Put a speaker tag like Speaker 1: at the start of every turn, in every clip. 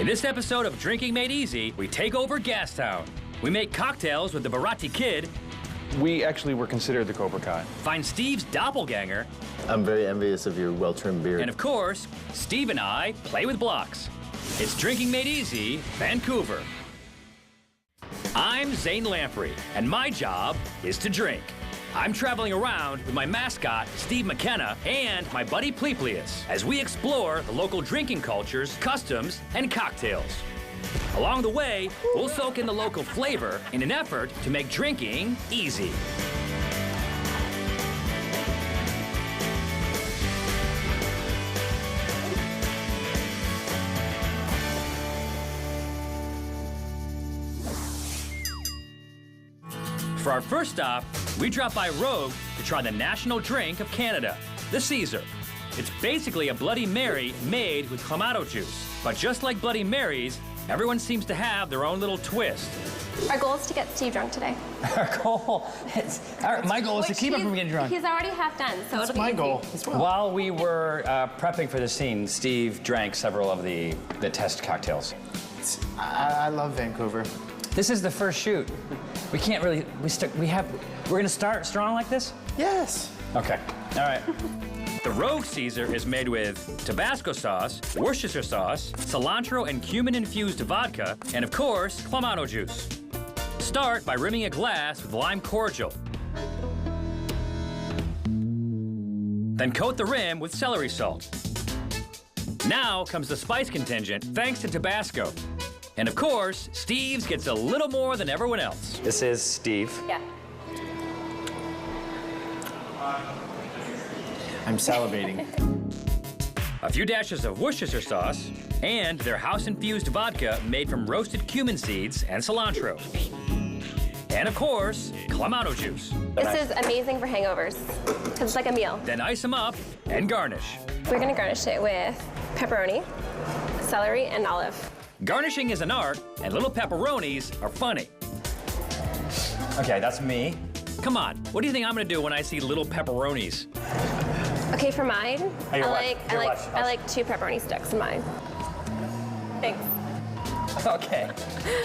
Speaker 1: In this episode of Drinking Made Easy, we take over Gastown. We make cocktails with the Barati Kid.
Speaker 2: We actually were considered the Cobra Kai.
Speaker 1: Find Steve's doppelganger.
Speaker 3: I'm very envious of your well-trimmed beard.
Speaker 1: And of course, Steve and I play with blocks. It's Drinking Made Easy, Vancouver. I'm Zane Lamprey, and my job is to drink. I'm traveling around with my mascot, Steve McKenna, and my buddy Pleplius, as we explore the local drinking cultures, customs, and cocktails. Along the way, we'll soak in the local flavor in an effort to make drinking easy. For our first stop, we drop by Rogue to try the national drink of Canada, the Caesar. It's basically a Bloody Mary made with Clamato juice. But just like Bloody Marys, everyone seems to have their own little twist.
Speaker 4: Our goal is to get Steve drunk today.
Speaker 5: My goal is to keep him from getting drunk.
Speaker 4: He's already half done, so
Speaker 5: That's
Speaker 4: it'll be
Speaker 5: my
Speaker 4: easy.
Speaker 5: goal as well.
Speaker 6: While we were prepping for the scene, Steve drank several of the test cocktails.
Speaker 5: I love Vancouver.
Speaker 6: This is the first shoot. We can't really, we're gonna start strong like this?
Speaker 5: Yes.
Speaker 6: Okay, all right.
Speaker 1: The Rogue Caesar is made with Tabasco sauce, Worcestershire sauce, cilantro and cumin-infused vodka, and of course, Clamato juice. Start by rimming a glass with lime cordial. Then coat the rim with celery salt. Now comes the spice contingent, thanks to Tabasco. And of course, Steve's gets a little more than everyone else.
Speaker 6: This is Steve.
Speaker 4: Yeah.
Speaker 5: I'm salivating.
Speaker 1: A few dashes of Worcestershire sauce, and their house-infused vodka made from roasted cumin seeds and cilantro. And of course, Clamato juice.
Speaker 4: This is amazing for hangovers, because it's like a meal.
Speaker 1: Then ice them up and garnish.
Speaker 4: We're gonna garnish it with pepperoni, celery, and olive.
Speaker 1: Garnishing is an art, and little pepperonis are funny.
Speaker 6: Okay, that's me.
Speaker 1: Come on, what do you think I'm gonna do when I see little pepperonis?
Speaker 4: Okay, for mine,
Speaker 6: Hey,
Speaker 4: I
Speaker 6: you're what?
Speaker 4: like 2 pepperoni sticks in mine. Thanks.
Speaker 6: Okay,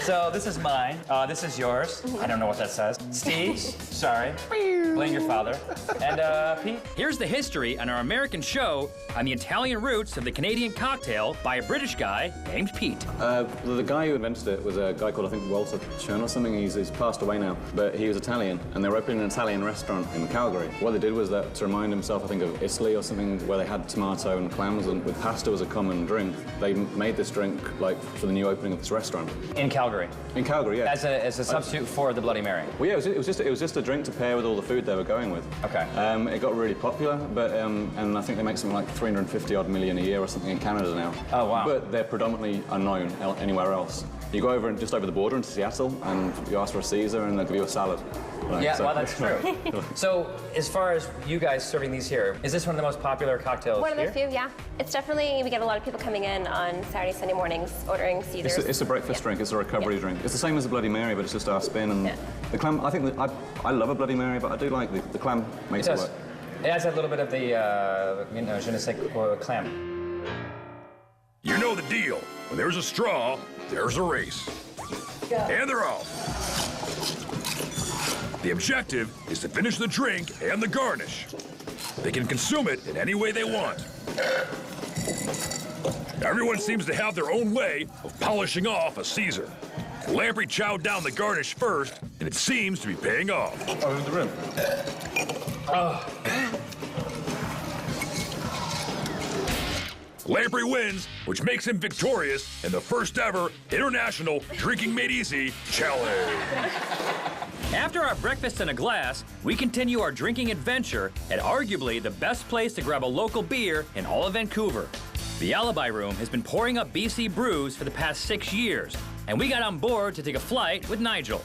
Speaker 6: so this is mine. This is yours. I don't know what that says. Steve, sorry. Blame your father. And Pete?
Speaker 1: Here's the history on our American show on the Italian roots of the Canadian cocktail by a British guy named Pete.
Speaker 7: The guy who invented it was a guy called, I think, Walter Chern or something. He's passed away now, but he was Italian, and they were opening an Italian restaurant in Calgary. What they did was that to remind himself, I think, of Italy or something, where they had tomato and clams, and with pasta as a common drink, they made this drink, like, for the new opening of this restaurant.
Speaker 6: In Calgary.
Speaker 7: In Calgary, yeah.
Speaker 6: As a substitute for the Bloody Mary.
Speaker 7: Well, yeah, it was just a drink to pair with all the food they were going with.
Speaker 6: Okay.
Speaker 7: It got really popular, but and I think they make something like 350 odd million a year or something in Canada now.
Speaker 6: Oh, wow.
Speaker 7: But they're predominantly unknown anywhere else. You go over just over the border into Seattle, and you ask for a Caesar, and they'll give you a salad. Like,
Speaker 6: Yeah,
Speaker 7: so-
Speaker 6: well, that's true. So, as far as you guys serving these here, is this one of the most popular cocktails
Speaker 4: One of the
Speaker 6: here?
Speaker 4: few, yeah. It's definitely, we get a lot of people coming in on Saturday, Sunday mornings ordering Caesars.
Speaker 7: It's a breakfast drink. It's a recovery drink. It's the same as a Bloody Mary, but it's just our spin. And the clam. I think that I love a Bloody Mary, but I do like the clam makes it work.
Speaker 6: It adds a little bit of the, je ne sais quoi, clam.
Speaker 8: You know the deal. When there's a straw, there's a race. And they're off. The objective is to finish the drink and the garnish. They can consume it in any way they want. Everyone seems to have their own way of polishing off a Caesar. Lamprey chowed down the garnish first, and it seems to be paying off.
Speaker 7: Oh, in the rim.
Speaker 8: Lamprey wins, which makes him victorious in the first ever International Drinking Made Easy Challenge.
Speaker 1: After our breakfast and a glass, we continue our drinking adventure at arguably the best place to grab a local beer in all of Vancouver. The Alibi Room has been pouring up BC brews for the past 6 years, and we got on board to take a flight with Nigel.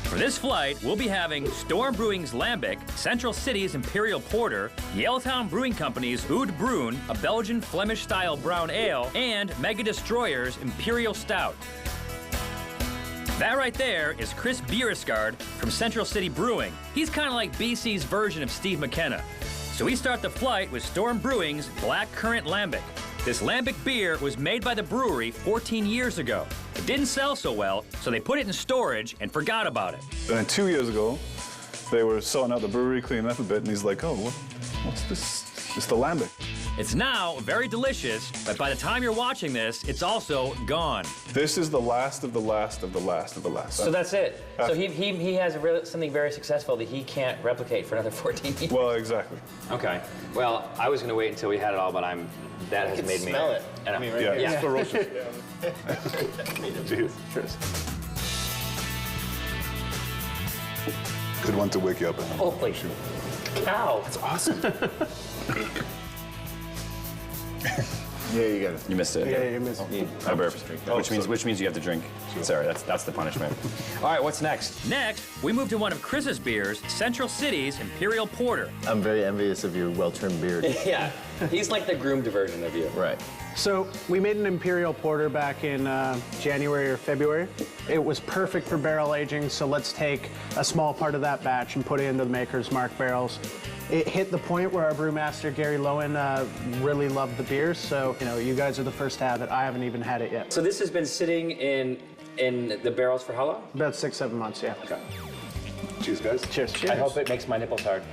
Speaker 1: For this flight, we'll be having Storm Brewing's Lambic, Central City's Imperial Porter, Yaletown Brewing Company's Oud Bruin, a Belgian Flemish-style brown ale, and Mega Destroyer's Imperial Stout. That right there is Chris Biereskard from Central City Brewing. He's kind of like BC's version of Steve McKenna. So we start the flight with Storm Brewing's Black Currant Lambic. This lambic beer was made by the brewery 14 years ago. It didn't sell so well, so they put it in storage and forgot about it.
Speaker 9: And then 2 years ago, they were sorting out the brewery, cleaning up a bit, and he's like, oh, what's this? It's the lambic.
Speaker 1: It's now very delicious, but by the time you're watching this, it's also gone.
Speaker 9: This is the last of the last of the last of the last.
Speaker 6: So that's it. So he has something very successful that he can't replicate for another 14 years.
Speaker 9: Well, exactly.
Speaker 6: Okay. Well, I was going to wait until we had it all, but that has made me.
Speaker 3: Smell it.
Speaker 6: I
Speaker 3: I mean,
Speaker 6: know.
Speaker 3: right
Speaker 9: Yeah,
Speaker 3: here.
Speaker 9: it's ferocious. Cheers.
Speaker 3: Cheers.
Speaker 9: Good one to wake you up.
Speaker 6: Holy cow.
Speaker 5: That's awesome.
Speaker 3: Yeah, you got it.
Speaker 6: You missed it.
Speaker 5: Yeah, you missed it.
Speaker 6: I burped. Which means you have to drink. Sorry, that's the punishment. All right, what's next?
Speaker 1: Next, we move to one of Chris's beers, Central City's Imperial Porter.
Speaker 3: I'm very envious of your well-trimmed beard.
Speaker 6: Yeah, he's like the groomed version of you.
Speaker 3: Right.
Speaker 5: So we made an Imperial Porter back in January or February. It was perfect for barrel aging, so let's take a small part of that batch and put it into the Maker's Mark barrels. It hit the point where our brewmaster, Gary Lowen, really loved the beer, so you guys are the first to have it. I haven't even had it yet.
Speaker 6: So this has been sitting in the barrels for how long?
Speaker 5: About 6-7 months, yeah.
Speaker 6: Okay.
Speaker 9: Cheers, guys.
Speaker 5: Cheers.
Speaker 6: I hope it makes my nipples hard.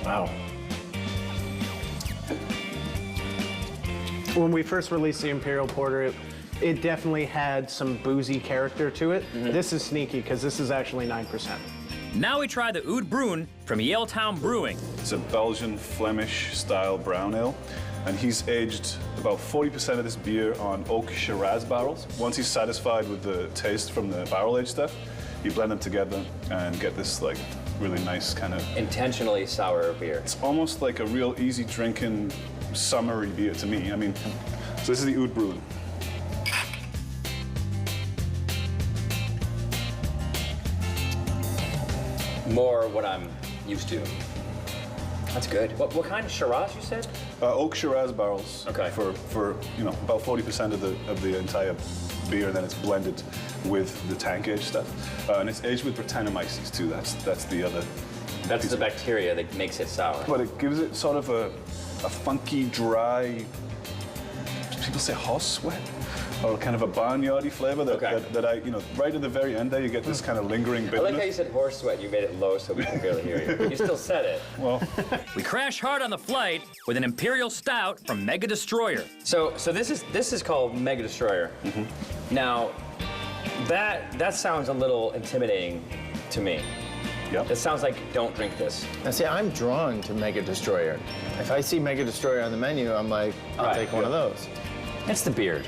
Speaker 3: Wow.
Speaker 5: When we first released the Imperial Porter, it definitely had some boozy character to it. This is sneaky because this is actually 9%.
Speaker 1: Now we try the Oud Bruin from Yaletown Brewing.
Speaker 9: It's a Belgian Flemish style brown ale, and he's aged about 40% of this beer on oak Shiraz barrels. Once he's satisfied with the taste from the barrel aged stuff, you blend them together and get this like really nice kind of
Speaker 6: Intentionally sour beer.
Speaker 9: It's almost like a real easy drinking summery beer to me. I mean, so this is the Oud Bruin.
Speaker 6: More what I'm used to. That's good. What kind of Shiraz you said?
Speaker 9: Oak Shiraz barrels.
Speaker 6: Okay.
Speaker 9: For about 40% of the entire beer, and then it's blended with the tank aged stuff, and it's aged with Brettanomyces too. That's the other.
Speaker 6: That's the bacteria that makes it sour.
Speaker 9: But it gives it sort of a funky, dry. People say horse sweat, or kind of a barnyardy flavor that I right at the very end there you get this kind of lingering bitterness.
Speaker 6: I like how you said horse sweat. You made it low so we can barely hear you. You still said it.
Speaker 9: Well,
Speaker 1: We crash hard on the flight with an Imperial Stout from Mega Destroyer.
Speaker 6: So this is called Mega Destroyer. Now, that sounds a little intimidating to me.
Speaker 9: Yep.
Speaker 6: It sounds like don't drink this.
Speaker 3: Now, see, I'm drawn to Mega Destroyer. If I see Mega Destroyer on the menu, I'm like, I'll
Speaker 6: Right,
Speaker 3: take one of those.
Speaker 6: It's the beard.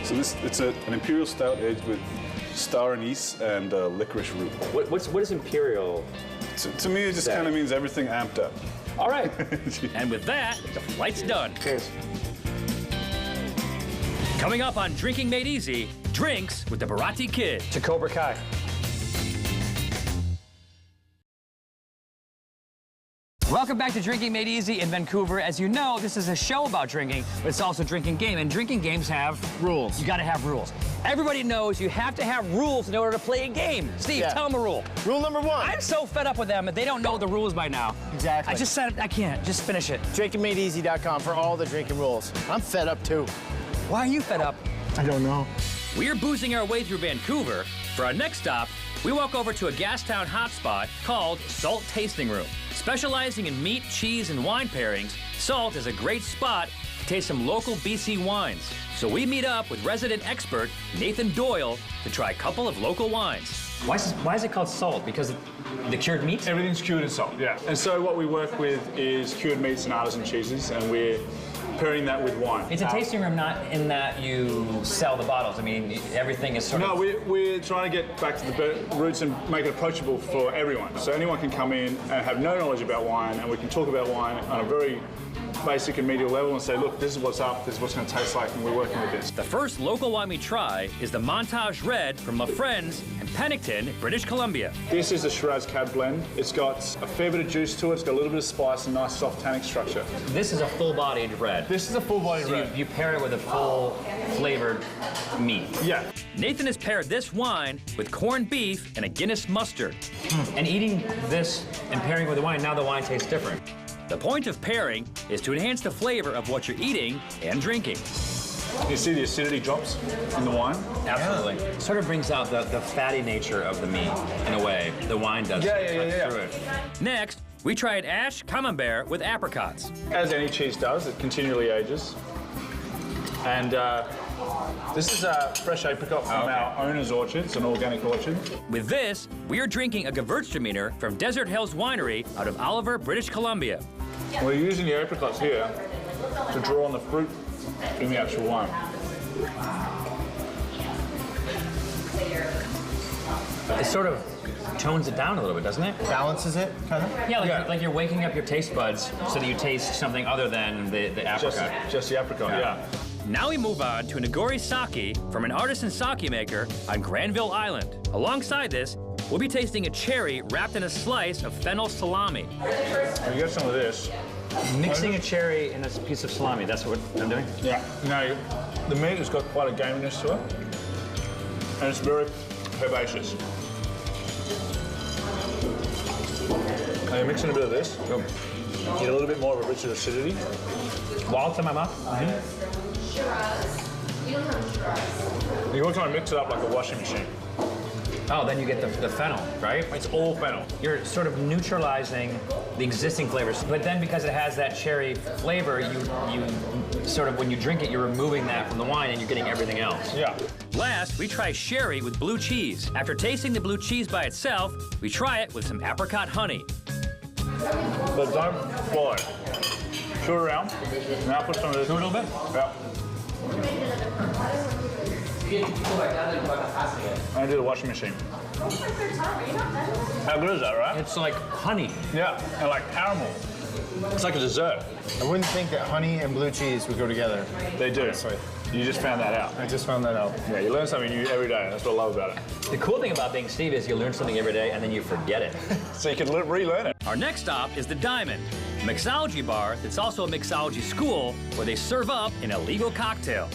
Speaker 9: so it's an imperial stout aged with star anise and licorice root.
Speaker 6: What is Imperial?
Speaker 9: To me, it just kind of means everything amped up.
Speaker 6: All right.
Speaker 1: And with that, the flight's done.
Speaker 5: Cheers.
Speaker 1: Coming up on Drinking Made Easy, drinks with the Barati Kid.
Speaker 6: To Cobra Kai.
Speaker 1: Welcome back to Drinking Made Easy in Vancouver. As you know, this is a show about drinking, but it's also a drinking game, and drinking games have rules. You gotta have rules. Everybody knows you have to have rules in order to play a game. Steve,
Speaker 3: Yeah.
Speaker 1: tell them a rule.
Speaker 3: Rule number one.
Speaker 1: I'm so fed up with them that they don't know the rules by now.
Speaker 3: Exactly.
Speaker 1: I just said, I can't. Just finish it.
Speaker 3: DrinkingMadeEasy.com for all the drinking rules. I'm fed up too.
Speaker 1: Why are you fed up?
Speaker 5: I don't know.
Speaker 1: We're boozing our way through Vancouver. For our next stop, we walk over to a gastown hotspot called Salt Tasting Room. Specializing in meat, cheese, and wine pairings, Salt is a great spot to taste some local BC wines. So we meet up with resident expert Nathan Doyle to try a couple of local wines.
Speaker 6: Why is it called Salt? Because the cured meat?
Speaker 10: Everything's cured in salt, yeah. And so what we work with is cured meats and artisan cheeses, and we're pairing that with wine.
Speaker 6: It's a tasting room, not in that you sell the bottles. I mean, everything is sort
Speaker 10: No,
Speaker 6: of...
Speaker 10: we're trying to get back to the roots and make it approachable for everyone. So anyone can come in and have no knowledge about wine, and we can talk about wine on a very basic and medial level and say, look, this is what's up, this is what's going to taste like, and we're working with this.
Speaker 1: The first local wine we try is the Montage Red from La Friends in Pennington, British Columbia.
Speaker 10: This is a Shiraz Cab blend. It's got a fair bit of juice to it, it's got a little bit of spice and nice soft tannic structure.
Speaker 6: This is a full-bodied red.
Speaker 10: This is a full-bodied
Speaker 6: So
Speaker 10: red.
Speaker 6: you pair it with a full flavored meat.
Speaker 10: Yeah.
Speaker 1: Nathan has paired this wine with corned beef and a Guinness mustard.
Speaker 6: And eating this and pairing with the wine, now the wine tastes different.
Speaker 1: The point of pairing is to enhance the flavor of what you're eating and drinking.
Speaker 10: You see the acidity drops in the wine?
Speaker 6: Absolutely. It sort of brings out the fatty nature of the meat, in a way. The wine does.
Speaker 10: Yeah.
Speaker 6: Through it.
Speaker 1: Next, we tried Ash Camembert with apricots.
Speaker 10: As any cheese does, it continually ages. And this is a fresh apricot from our owner's orchard. It's an organic orchard.
Speaker 1: With this, we are drinking a Gewürztraminer from Desert Hills Winery out of Oliver, British Columbia.
Speaker 10: We're using the apricots here to draw on the fruit in the actual wine.
Speaker 6: It sort of tones it down a little bit, doesn't it?
Speaker 3: Balances it, kind of?
Speaker 6: Yeah, like you're waking up your taste buds so that you taste something other than the apricot.
Speaker 10: Just the apricot, yeah.
Speaker 1: Now we move on to a Nagori sake from an artisan sake maker on Granville Island. Alongside this, we'll be tasting a cherry wrapped in a slice of fennel salami.
Speaker 10: You get some of this.
Speaker 6: Mixing a cherry in a piece of salami, that's what I'm doing?
Speaker 10: Yeah. Now, the meat has got quite a gaminess to it. And it's very herbaceous. Now you're mixing a bit of this. You get a little bit more of a richer acidity.
Speaker 6: While it's in my mouth.
Speaker 10: You want to try and mix it up like a washing machine.
Speaker 6: Oh, then you get the fennel, right?
Speaker 10: It's all fennel.
Speaker 6: You're sort of neutralizing the existing flavors, but then because it has that cherry flavor, you sort of, when you drink it, you're removing that from the wine and you're getting everything else.
Speaker 10: Yeah.
Speaker 1: Last, we try sherry with blue cheese. After tasting the blue cheese by itself, we try it with some apricot honey.
Speaker 10: But don't boil it. Chew it around. Now put some of this.
Speaker 6: Do a little bit?
Speaker 10: Yeah. I do the washing machine. How good is that, right?
Speaker 6: It's like honey.
Speaker 10: Yeah, and like caramel. It's like a dessert.
Speaker 3: I wouldn't think that honey and blue cheese would go together.
Speaker 10: They do.
Speaker 3: Sorry.
Speaker 10: You just found that out.
Speaker 3: I just found that out.
Speaker 10: Yeah, you learn something new every day. That's what I love about it.
Speaker 6: The cool thing about being Steve is you learn something every day and then you forget it.
Speaker 10: So you can relearn it.
Speaker 1: Our next stop is the Diamond, a mixology bar that's also a mixology school where they serve up an illegal cocktail.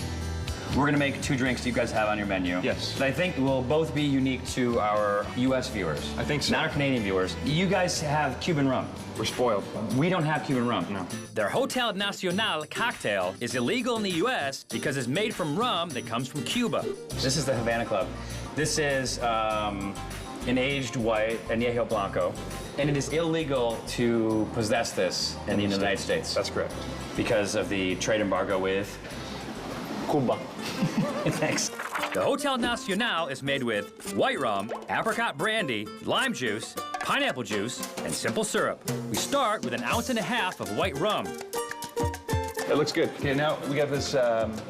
Speaker 6: We're gonna make 2 drinks you guys have on your menu.
Speaker 2: Yes.
Speaker 6: That I think will both be unique to our US viewers.
Speaker 2: I think so.
Speaker 6: Not our Canadian viewers. You guys have Cuban rum.
Speaker 2: We're spoiled.
Speaker 6: We don't have Cuban rum.
Speaker 2: No.
Speaker 1: Their Hotel Nacional cocktail is illegal in the US because it's made from rum that comes from Cuba.
Speaker 6: This is the Havana Club. This is an aged white Añejo Blanco, and it is illegal to possess this in the United States.
Speaker 2: That's correct.
Speaker 6: Because of the trade embargo with
Speaker 3: Cuba.
Speaker 6: Thanks.
Speaker 1: The Hotel Nacional is made with white rum, apricot brandy, lime juice, pineapple juice, and simple syrup. We start with 1.5 ounces of white rum.
Speaker 2: It looks good. Okay, now we got this,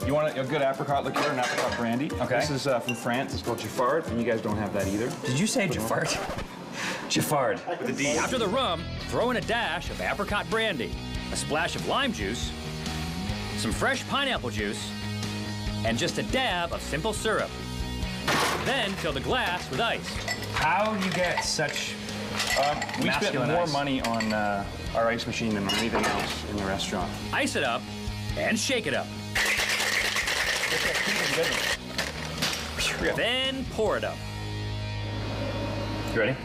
Speaker 2: you want a good apricot liqueur and apricot brandy.
Speaker 6: Okay.
Speaker 2: This is from France. It's called Giffard, and you guys don't have that either.
Speaker 6: Did you say Giffard? Giffard.
Speaker 2: With a D.
Speaker 1: After the rum, throw in a dash of apricot brandy, a splash of lime juice, some fresh pineapple juice, and just a dab of simple syrup. Then fill the glass with ice.
Speaker 6: How do you get such
Speaker 2: We spent
Speaker 6: masculine
Speaker 2: more
Speaker 6: ice?
Speaker 2: money on our ice machine than on anything else in the restaurant.
Speaker 1: Ice it up and shake it up. Then pour it up.
Speaker 6: You ready?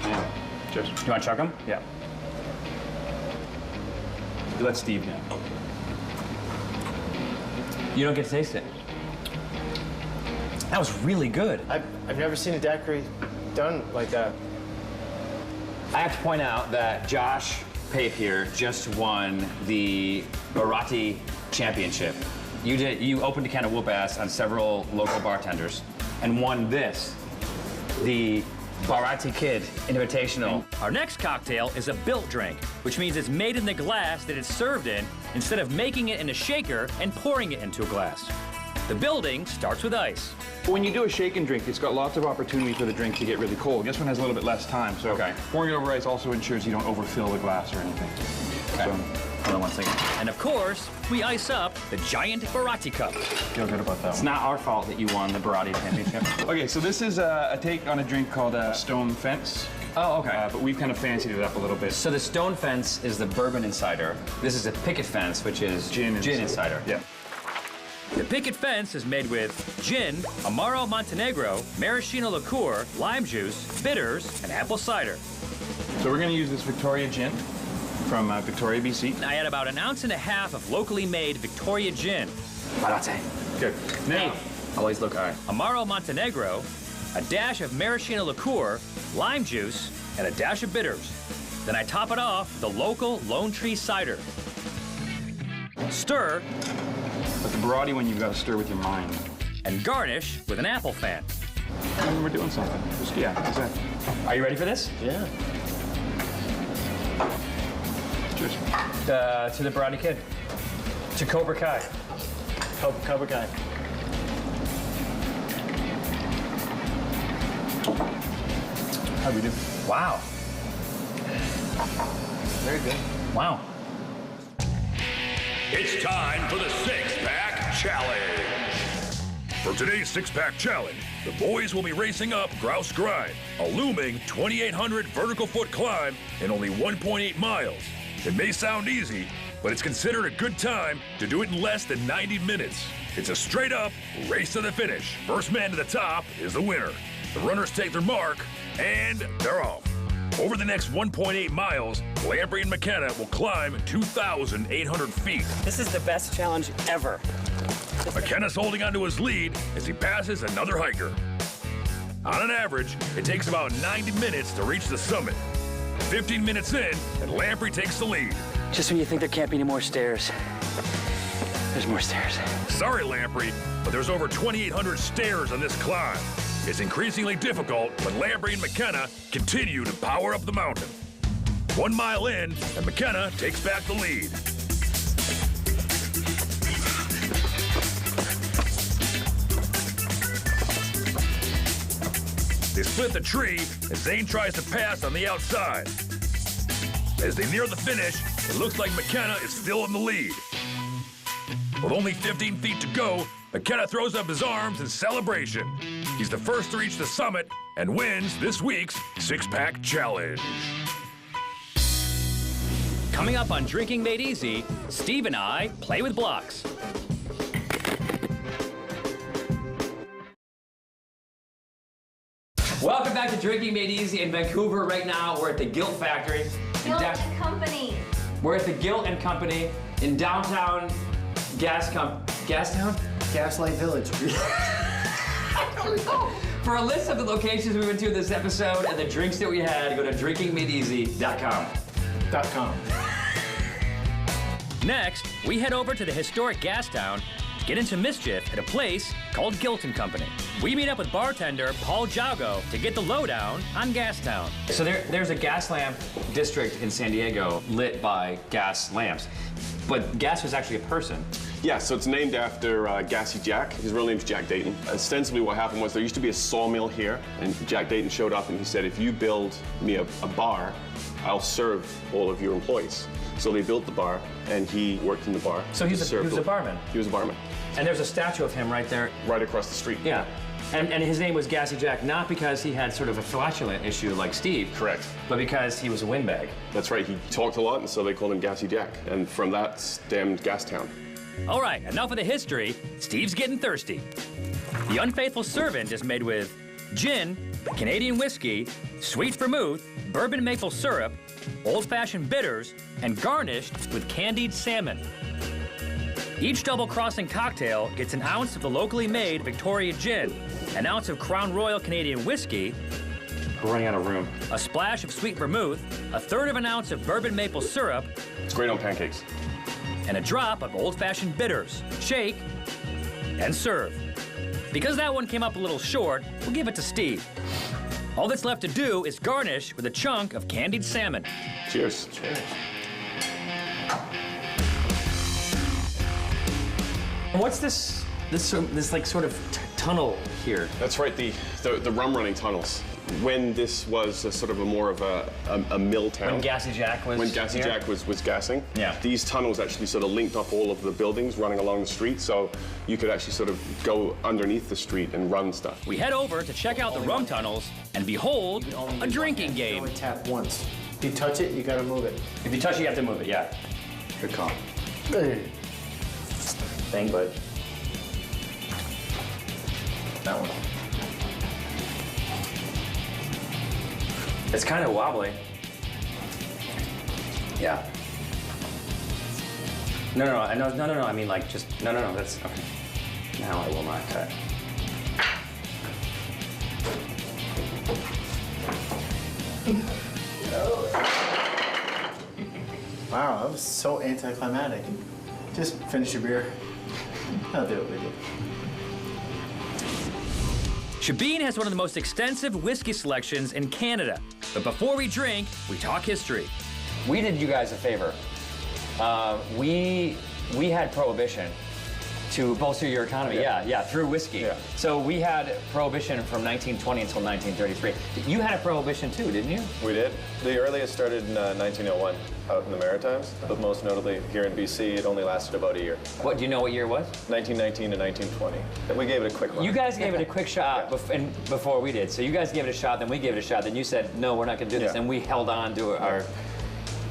Speaker 2: Yeah. Cheers.
Speaker 6: You want to chuck them?
Speaker 2: Yeah. Let Steve know.
Speaker 6: You don't get to taste it. That was really good.
Speaker 3: I've never seen a daiquiri done like that.
Speaker 6: I have to point out that Josh Pape here just won the Barati Championship. You opened a can of whoop ass on several local bartenders and won this, the Barati Kid Invitational.
Speaker 1: Our next cocktail is a built drink, which means it's made in the glass that it's served in instead of making it in a shaker and pouring it into a glass. The building starts with ice.
Speaker 2: When you do a shake and drink, it's got lots of opportunity for the drink to get really cold. This one has a little bit less time, so pouring it over ice also ensures you don't overfill the glass or anything.
Speaker 6: Okay. Hold on 1 second.
Speaker 1: And of course, we ice up the giant Barati cup.
Speaker 2: Feel good about that
Speaker 6: It's
Speaker 2: one.
Speaker 6: not our fault that you won the Barati Championship.
Speaker 2: Okay, so this is a take on a drink called Stone Fence.
Speaker 6: Oh, okay.
Speaker 2: But we've kind of fancied it up a little bit.
Speaker 6: So the Stone Fence is the bourbon insider. This is a Picket Fence, which is gin insider.
Speaker 2: Yeah.
Speaker 1: The Picket Fence is made with gin, Amaro Montenegro, maraschino liqueur, lime juice, bitters, and apple cider.
Speaker 2: So we're going to use this Victoria gin. from Victoria, BC.
Speaker 1: I had about 1.5 ounces of locally made Victoria gin.
Speaker 6: Latte.
Speaker 2: Good. Now,
Speaker 6: Always look high.
Speaker 1: Amaro Montenegro, a dash of maraschino liqueur, lime juice, and a dash of bitters. Then I top it off with the local Lone Tree cider. Stir,
Speaker 2: but the Barati one, you've got to stir with your mind.
Speaker 1: and garnish with an apple fan.
Speaker 2: We're doing something. Just, yeah, that's it.
Speaker 1: Are you ready for this?
Speaker 3: Yeah.
Speaker 2: Cheers.
Speaker 1: To the Barati Kid. To Cobra Kai.
Speaker 3: Cobra Kai.
Speaker 2: How do we do?
Speaker 1: Wow.
Speaker 3: Very good.
Speaker 1: Wow.
Speaker 8: It's time for the six-pack challenge. For today's six-pack challenge, the boys will be racing up Grouse Grind, a looming 2,800 vertical foot climb in only 1.8 miles. It may sound easy, but it's considered a good time to do it in less than 90 minutes. It's a straight-up race to the finish. First man to the top is the winner. The runners take their mark, and they're off. Over the next 1.8 miles, Lamprey and McKenna will climb 2,800 feet.
Speaker 11: This is the best challenge ever.
Speaker 8: McKenna's holding onto his lead as he passes another hiker. On an average, it takes about 90 minutes to reach the summit. 15 minutes in, and Lamprey takes the lead.
Speaker 11: Just when you think there can't be any more stairs, there's more stairs.
Speaker 8: Sorry, Lamprey, but there's over 2,800 stairs on this climb. It's increasingly difficult, but Lamprey and McKenna continue to power up the mountain. 1 mile in, and McKenna takes back the lead. They split the tree as Zane tries to pass on the outside. As they near the finish, it looks like McKenna is still in the lead. With only 15 feet to go, McKenna throws up his arms in celebration. He's the first to reach the summit and wins this week's six-pack challenge.
Speaker 1: Coming up on Drinking Made Easy, Steve and I play with blocks. Welcome back to Drinking Made Easy in Vancouver. Right now, we're at the Gilt Factory.
Speaker 4: Gilt and Company.
Speaker 1: We're at the Gilt and Company in downtown Gastown?
Speaker 3: Gaslight Village.
Speaker 1: I don't know. For a list of the locations we went to this episode and the drinks that we had, go to drinkingmadeeasy.com. Next, we head over to the historic Gastown to get into mischief at a place called Gilt and Company. We meet up with bartender Paul Jago to get the lowdown on Gastown. So there's a gas lamp district in San Diego lit by gas lamps, but gas was actually a person.
Speaker 12: Yeah, so it's named after Gassy Jack. His real name's Jack Dayton. Ostensibly what happened was there used to be a sawmill here, and Jack Dayton showed up and he said, if you build me a bar, I'll serve all of your employees. So they built the bar, and he worked in the bar.
Speaker 1: So he was a barman?
Speaker 12: He was a barman.
Speaker 1: And there's a statue of him right there.
Speaker 12: Right across the street.
Speaker 1: Yeah. And his name was Gassy Jack, not because he had sort of a flatulent issue like Steve.
Speaker 12: Correct.
Speaker 1: But because he was a windbag.
Speaker 12: That's right. He talked a lot, and so they called him Gassy Jack. And from that stemmed Gastown.
Speaker 1: All right, enough of the history. Steve's getting thirsty. The Unfaithful Servant is made with gin, Canadian whiskey, sweet vermouth, bourbon maple syrup, old-fashioned bitters, and garnished with candied salmon. Each double-crossing cocktail gets 1 ounce of the locally made Victoria gin, 1 ounce of Crown Royal Canadian whiskey,
Speaker 6: We're running out of room.
Speaker 1: a splash of sweet vermouth, 1/3 of an ounce of bourbon maple syrup,
Speaker 12: It's great on pancakes.
Speaker 1: and a drop of old-fashioned bitters. Shake and serve. Because that one came up a little short, we'll give it to Steve. All that's left to do is garnish with a chunk of candied salmon.
Speaker 12: Cheers.
Speaker 3: Cheers.
Speaker 1: What's this like sort of tunnel here?
Speaker 12: That's right, the rum running tunnels. When this was a sort of more of a mill town.
Speaker 1: When Gassy Jack was
Speaker 12: When Gassy
Speaker 1: here?
Speaker 12: Jack was gassing.
Speaker 1: Yeah.
Speaker 12: These tunnels actually sort of linked up all of the buildings running along the street, so you could actually sort of go underneath the street and run stuff.
Speaker 1: We head over to check out the rum tunnels and behold, a drinking game.
Speaker 3: Only tap once. If you touch it, you gotta move it.
Speaker 1: If you touch it, you have to move it, yeah.
Speaker 3: Good call.
Speaker 1: Bang, bud.
Speaker 3: That one.
Speaker 1: It's kind of wobbly.
Speaker 3: Yeah.
Speaker 1: No, I mean, like, just, no, that's, okay. Now I will not cut.
Speaker 3: Wow, that was so anticlimactic. Just finish your beer. I'll do it with you.
Speaker 1: Shebeen has one of the most extensive whiskey selections in Canada. But before we drink, we talk history.
Speaker 11: We did you guys a favor. We had Prohibition to bolster your economy. Yeah, through whiskey.
Speaker 3: Yeah.
Speaker 11: So we had Prohibition from 1920 until 1933. You had a Prohibition too, didn't you?
Speaker 13: We did. The earliest started in 1901 out in the Maritimes, but most notably here in BC, it only lasted about a year.
Speaker 11: What, do you know what year it was?
Speaker 13: 1919 to 1920. We gave it a quick run.
Speaker 11: You guys gave it a quick shot before we did. So you guys gave it a shot, then we gave it a shot, then you said, no, we're not going to do this, and we held on to our...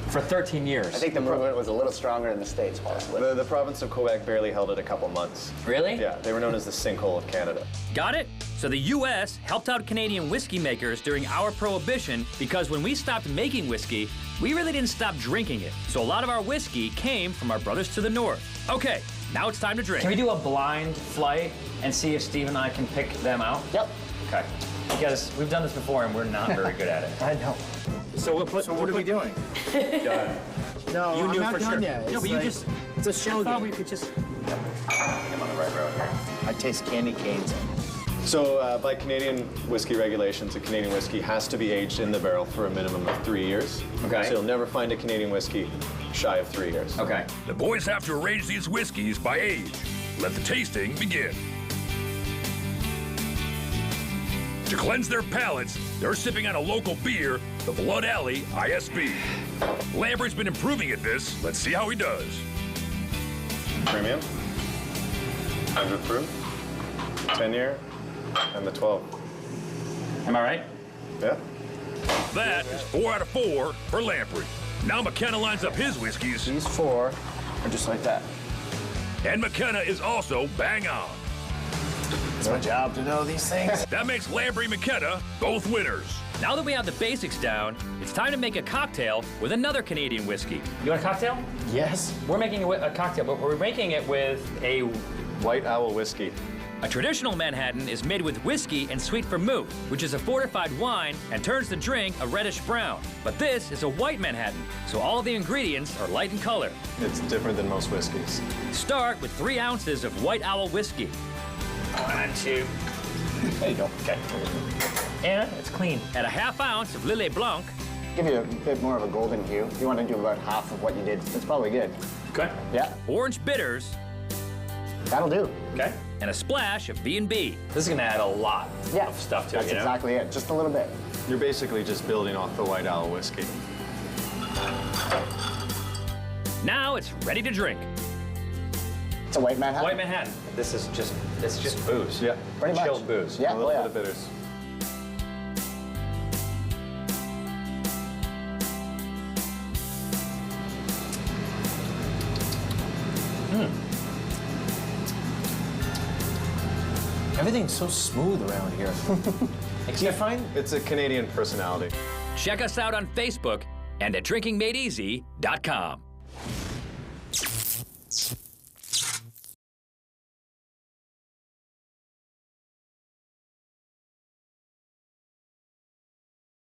Speaker 11: For 13 years.
Speaker 3: I think the movement was a little stronger in the States, possibly.
Speaker 13: The province of Quebec barely held it a couple months.
Speaker 11: Really?
Speaker 13: Yeah, they were known as the sinkhole of Canada.
Speaker 1: Got it? So the U.S. helped out Canadian whiskey makers during our Prohibition because when we stopped making whiskey, we really didn't stop drinking it. So a lot of our whiskey came from our brothers to the north. Okay, now it's time to drink.
Speaker 11: Can we do a blind flight and see if Steve and I can pick them out?
Speaker 3: Yep.
Speaker 11: Okay. Because we've done this before and we're not very good at it.
Speaker 3: I know.
Speaker 11: So
Speaker 3: what are we doing?
Speaker 11: Done.
Speaker 3: No,
Speaker 11: You
Speaker 3: I'm
Speaker 11: knew
Speaker 3: not
Speaker 11: for
Speaker 3: done
Speaker 11: sure.
Speaker 3: yet.
Speaker 11: No, but you just...
Speaker 3: It's a show
Speaker 11: I thought
Speaker 3: game.
Speaker 11: we could just...
Speaker 3: I'm on the right road here. I taste candy canes.
Speaker 13: So by Canadian whiskey regulations, a Canadian whiskey has to be aged in the barrel for a minimum of 3 years.
Speaker 11: Okay.
Speaker 13: So you'll never find a Canadian whiskey shy of 3 years.
Speaker 11: Okay.
Speaker 8: The boys have to arrange these whiskeys by age. Let the tasting begin. To cleanse their palates, they're sipping on a local beer, the Blood Alley ISB. Lamprey's been improving at this. Let's see how he does.
Speaker 13: Premium, 100 proof, 10 year, and the 12.
Speaker 11: Am I right?
Speaker 13: Yeah.
Speaker 8: That is 4 out of 4 for Lamprey. Now McKenna lines up his whiskeys.
Speaker 3: These four are just like that.
Speaker 8: And McKenna is also bang on.
Speaker 3: It's my job to know these things.
Speaker 8: That makes Lamprey and McKenna both winners.
Speaker 1: Now that we have the basics down, it's time to make a cocktail with another Canadian whiskey.
Speaker 11: You want a cocktail?
Speaker 3: Yes.
Speaker 11: We're making a cocktail, but we're making it with a...
Speaker 13: White Owl whiskey.
Speaker 1: A traditional Manhattan is made with whiskey and sweet vermouth, which is a fortified wine and turns the drink a reddish brown. But this is a white Manhattan, so all the ingredients are light in color.
Speaker 13: It's different than most whiskeys.
Speaker 1: Start with 3 ounces of White Owl whiskey.
Speaker 11: 1, 2. There you go. Okay. And it's clean.
Speaker 1: Add a ½ ounce of Lillet Blanc.
Speaker 3: Give you a bit more of a golden hue. You want to do about half of what you did. That's probably good.
Speaker 11: Okay.
Speaker 3: Yeah.
Speaker 1: Orange bitters.
Speaker 3: That'll do.
Speaker 11: Okay.
Speaker 1: And a splash of B&B.
Speaker 11: This is gonna add a lot
Speaker 3: Yeah.
Speaker 11: of stuff to
Speaker 3: That's
Speaker 11: it, you know?
Speaker 3: exactly it. Just a little bit.
Speaker 13: You're basically just building off the White Owl whiskey.
Speaker 1: Now it's ready to drink.
Speaker 3: It's a white Manhattan.
Speaker 11: White Manhattan. This is just booze.
Speaker 13: Yeah.
Speaker 3: Pretty much.
Speaker 11: Chilled booze.
Speaker 3: Yeah.
Speaker 13: A little
Speaker 3: Oh, yeah.
Speaker 13: bit of bitters.
Speaker 3: Everything's so smooth around here.
Speaker 13: Do you find it's a Canadian personality?
Speaker 1: Check us out on Facebook and at drinkingmadeeasy.com.